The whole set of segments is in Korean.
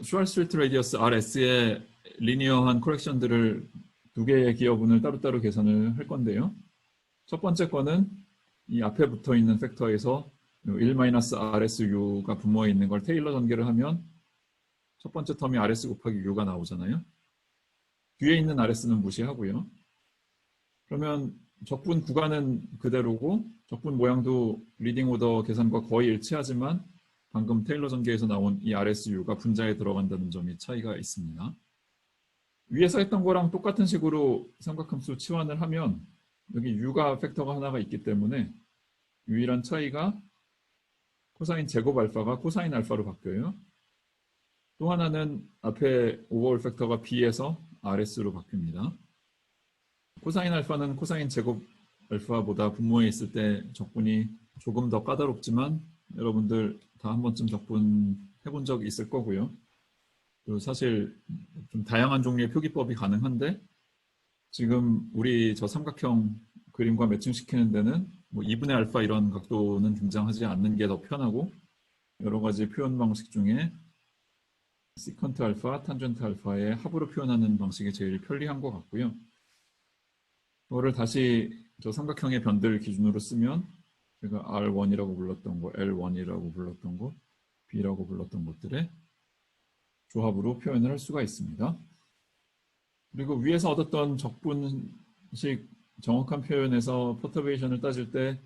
슈왈스트리트 레디어스 RS의 리니어한 코렉션들을 두 개의 기여분을 따로따로 계산을 할 건데요. 첫 번째 거는 이 앞에 붙어 있는 팩터에서 1-RSU가 분모에 있는 걸 테일러 전개를 하면 첫 번째 텀이 RS 곱하기 U가 나오잖아요. 뒤에 있는 RS는 무시하고요. 그러면 적분 구간은 그대로고 적분 모양도 리딩 오더 계산과 거의 일치하지만 방금 테일러 전개에서 나온 이 RSU가 분자에 들어간다는 점이 차이가 있습니다. 위에서 했던 거랑 똑같은 식으로 삼각함수 치환을 하면 여기 U가 팩터가 하나가 있기 때문에 유일한 차이가 코사인 제곱 알파가 코사인 알파로 바뀌어요. 또 하나는 앞에 오버올 팩터가 B에서 RS로 바뀝니다. 코사인 알파는 코사인 제곱 알파보다 분모에 있을 때 적분이 조금 더 까다롭지만 여러분들 다 한 번쯤 적분 해본 적이 있을 거고요. 그리고 사실 좀 다양한 종류의 표기법이 가능한데 지금 우리 저 삼각형 그림과 매칭시키는 데는 뭐 2분의 알파 이런 각도는 등장하지 않는 게 더 편하고 여러 가지 표현 방식 중에 시컨트 알파, 탄젠트 알파의 합으로 표현하는 방식이 제일 편리한 것 같고요. 그거를 다시 저 삼각형의 변들 기준으로 쓰면 제가 R1이라고 불렀던 거, L1이라고 불렀던 거, B라고 불렀던 것들의 조합으로 표현을 할 수가 있습니다. 그리고 위에서 얻었던 적분식 정확한 표현에서 퍼터베이션을 따질 때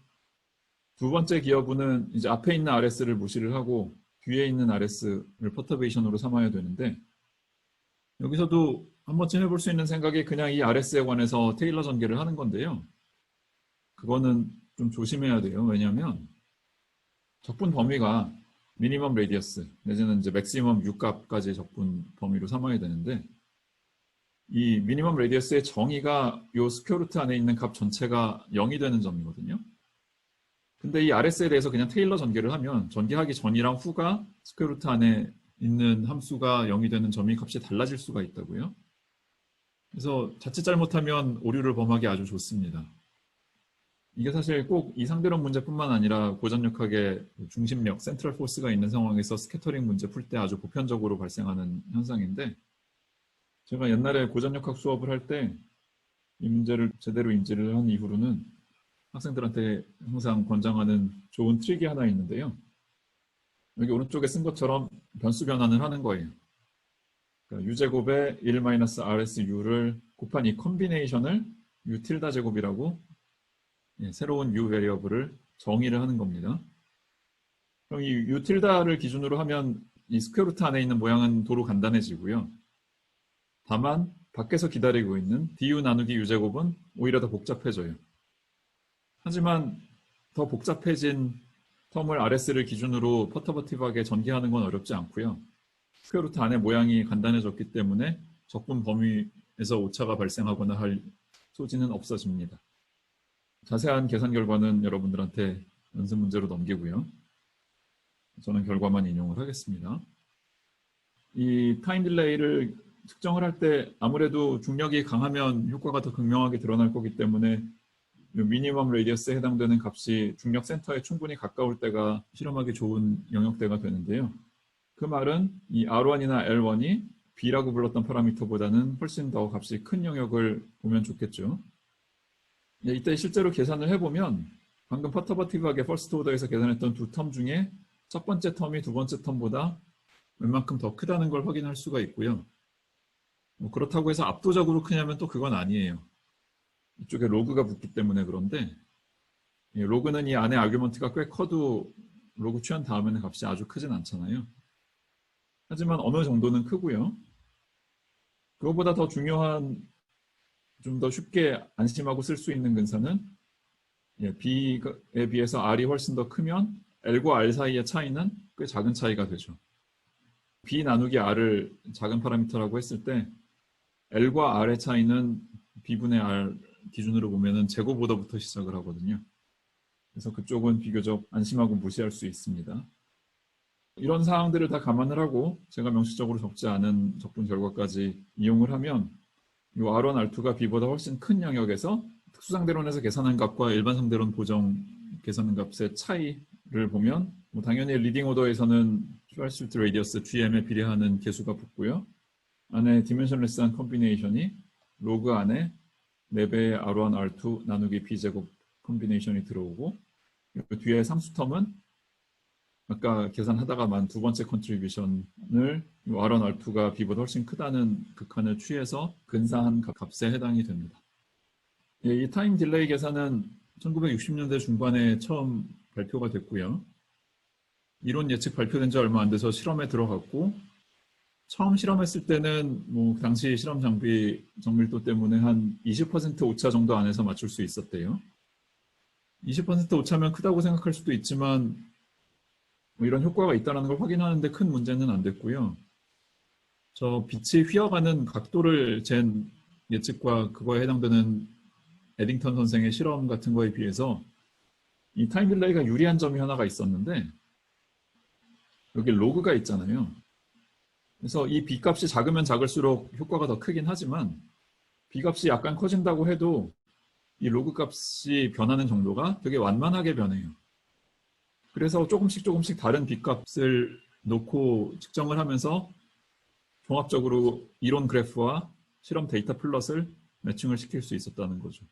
두 번째 기여분은 이제 앞에 있는 RS를 무시를 하고 뒤에 있는 RS를 퍼터베이션으로 삼아야 되는데 여기서도 한 번쯤 해볼 수 있는 생각이 그냥 이 RS에 관해서 테일러 전개를 하는 건데요. 그거는 좀 조심해야 돼요. 왜냐하면 적분 범위가 미니멈 레디어스 내지는 이제 맥시멈 U값까지 적분 범위로 삼아야 되는데 이 미니멈 레디어스의 정의가 이 스퀘어 루트 안에 있는 값 전체가 0이 되는 점이거든요. 근데 이 RS에 대해서 그냥 테일러 전개를 하면 전개하기 전이랑 후가 스퀘어 루트 안에 있는 함수가 0이 되는 점이 값이 달라질 수가 있다고요. 그래서 자칫 잘못하면 오류를 범하기 아주 좋습니다. 이게 사실 꼭 이 상대론 문제뿐만 아니라 고전력학의 중심력, 센트럴 포스가 있는 상황에서 스캐터링 문제 풀 때 아주 보편적으로 발생하는 현상인데 제가 옛날에 고전력학 수업을 할 때 이 문제를 제대로 인지를 한 이후로는 학생들한테 항상 권장하는 좋은 트릭이 하나 있는데요. 여기 오른쪽에 쓴 것처럼 변수 변환을 하는 거예요. 그러니까 U제곱에 1-RSU를 곱한 이 컨비네이션을 U 틸다 제곱이라고 새로운 U 베리어블을 정의를 하는 겁니다. 그럼 이 U 틸다를 기준으로 하면 이 스퀘어 루트 안에 있는 모양은 도로 간단해지고요. 다만 밖에서 기다리고 있는 DU 나누기 U제곱은 오히려 더 복잡해져요. 하지만 더 복잡해진 텀을 RS를 기준으로 퍼터버티브하게 전개하는 건 어렵지 않고요. 스퀘어 루트 안에 모양이 간단해졌기 때문에 적분 범위에서 오차가 발생하거나 할 소지는 없어집니다. 자세한 계산 결과는 여러분들한테 연습 문제로 넘기고요. 저는 결과만 인용을 하겠습니다. 이 타임 딜레이를 측정을 할 때 아무래도 중력이 강하면 효과가 더 극명하게 드러날 거기 때문에 미니멈 레디어스에 해당되는 값이 중력 센터에 충분히 가까울 때가 실험하기 좋은 영역대가 되는데요. 그 말은 이 R1이나 L1이 B라고 불렀던 파라미터보다는 훨씬 더 값이 큰 영역을 보면 좋겠죠. 이때 실제로 계산을 해보면 방금 퍼터버티브하게 퍼스트 오더에서 계산했던 두 텀 중에 첫 번째 텀이 두 번째 텀보다 웬만큼 더 크다는 걸 확인할 수가 있고요. 그렇다고 해서 압도적으로 크냐면 또 그건 아니에요. 이쪽에 로그가 붙기 때문에 그런데 로그는 이 안에 아규먼트가 꽤 커도 로그 취한 다음에는 값이 아주 크진 않잖아요. 하지만 어느 정도는 크고요. 그거보다 더 중요한 좀 더 쉽게 안심하고 쓸 수 있는 근사는 B에 비해서 R이 훨씬 더 크면 L과 R 사이의 차이는 꽤 작은 차이가 되죠. B 나누기 R을 작은 파라미터라고 했을 때 L과 R의 차이는 B분의 R 기준으로 보면 제곱 오더부터 시작을 하거든요. 그래서 그쪽은 비교적 안심하고 무시할 수 있습니다. 이런 사항들을 다 감안을 하고 제가 명시적으로 적지 않은 적분 결과까지 이용을 하면 이 R1, R2가 B보다 훨씬 큰 영역에서 특수상대론에서 계산한 값과 일반 상대론 보정 계산한 값의 차이를 보면 당연히 리딩 오더에서는 슈왈츠실트 레디어스 GM에 비례하는 계수가 붙고요. 안에 디멘션레스한 컴비네이션이 로그 안에 4배의 R1, R2 나누기 B제곱 컴비네이션이 들어오고, 그 뒤에 상수텀은 아까 계산하다가만 두 번째 컨트리뷰션을 R1, R2가 B보다 훨씬 크다는 극한을 취해서 근사한 값에 해당이 됩니다. 이 타임 딜레이 계산은 1960년대 중반에 처음 발표가 됐고요. 이론 예측 발표된 지 얼마 안 돼서 실험에 들어갔고, 처음 실험했을 때는 당시 실험 장비 정밀도 때문에 한 20% 오차 정도 안에서 맞출 수 있었대요. 20% 오차면 크다고 생각할 수도 있지만 이런 효과가 있다는 걸 확인하는데 큰 문제는 안 됐고요. 저 빛이 휘어가는 각도를 잰 예측과 그거에 해당되는 에딩턴 선생의 실험 같은 거에 비해서 이 타임 딜레이가 유리한 점이 하나가 있었는데, 여기 로그가 있잖아요. 그래서 이 B값이 작으면 작을수록 효과가 더 크긴 하지만 B값이 약간 커진다고 해도 이 로그 값이 변하는 정도가 되게 완만하게 변해요. 그래서 조금씩 다른 B값을 놓고 측정을 하면서 종합적으로 이론 그래프와 실험 데이터 플롯을 매칭을 시킬 수 있었다는 거죠.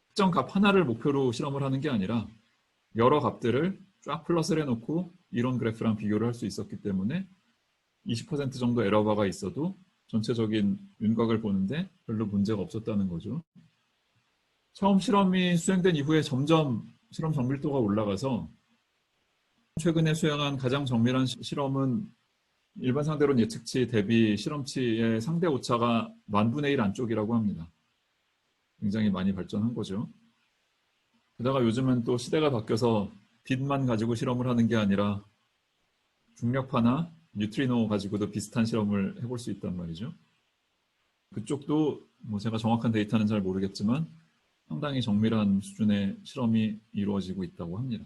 특정 값 하나를 목표로 실험을 하는 게 아니라 여러 값들을 쫙 플러스를 해놓고 이론 그래프랑 비교를 할 수 있었기 때문에 20% 정도 에러바가 있어도 전체적인 윤곽을 보는데 별로 문제가 없었다는 거죠. 처음 실험이 수행된 이후에 점점 실험 정밀도가 올라가서 최근에 수행한 가장 정밀한 실험은 일반 상대론 예측치 대비 실험치의 상대 오차가 10,000분의 1 안쪽이라고 합니다. 굉장히 많이 발전한 거죠. 게다가 요즘은 또 시대가 바뀌어서 빛만 가지고 실험을 하는 게 아니라 중력파나 뉴트리노 가지고도 비슷한 실험을 해볼 수 있단 말이죠. 그쪽도 제가 정확한 데이터는 잘 모르겠지만 상당히 정밀한 수준의 실험이 이루어지고 있다고 합니다.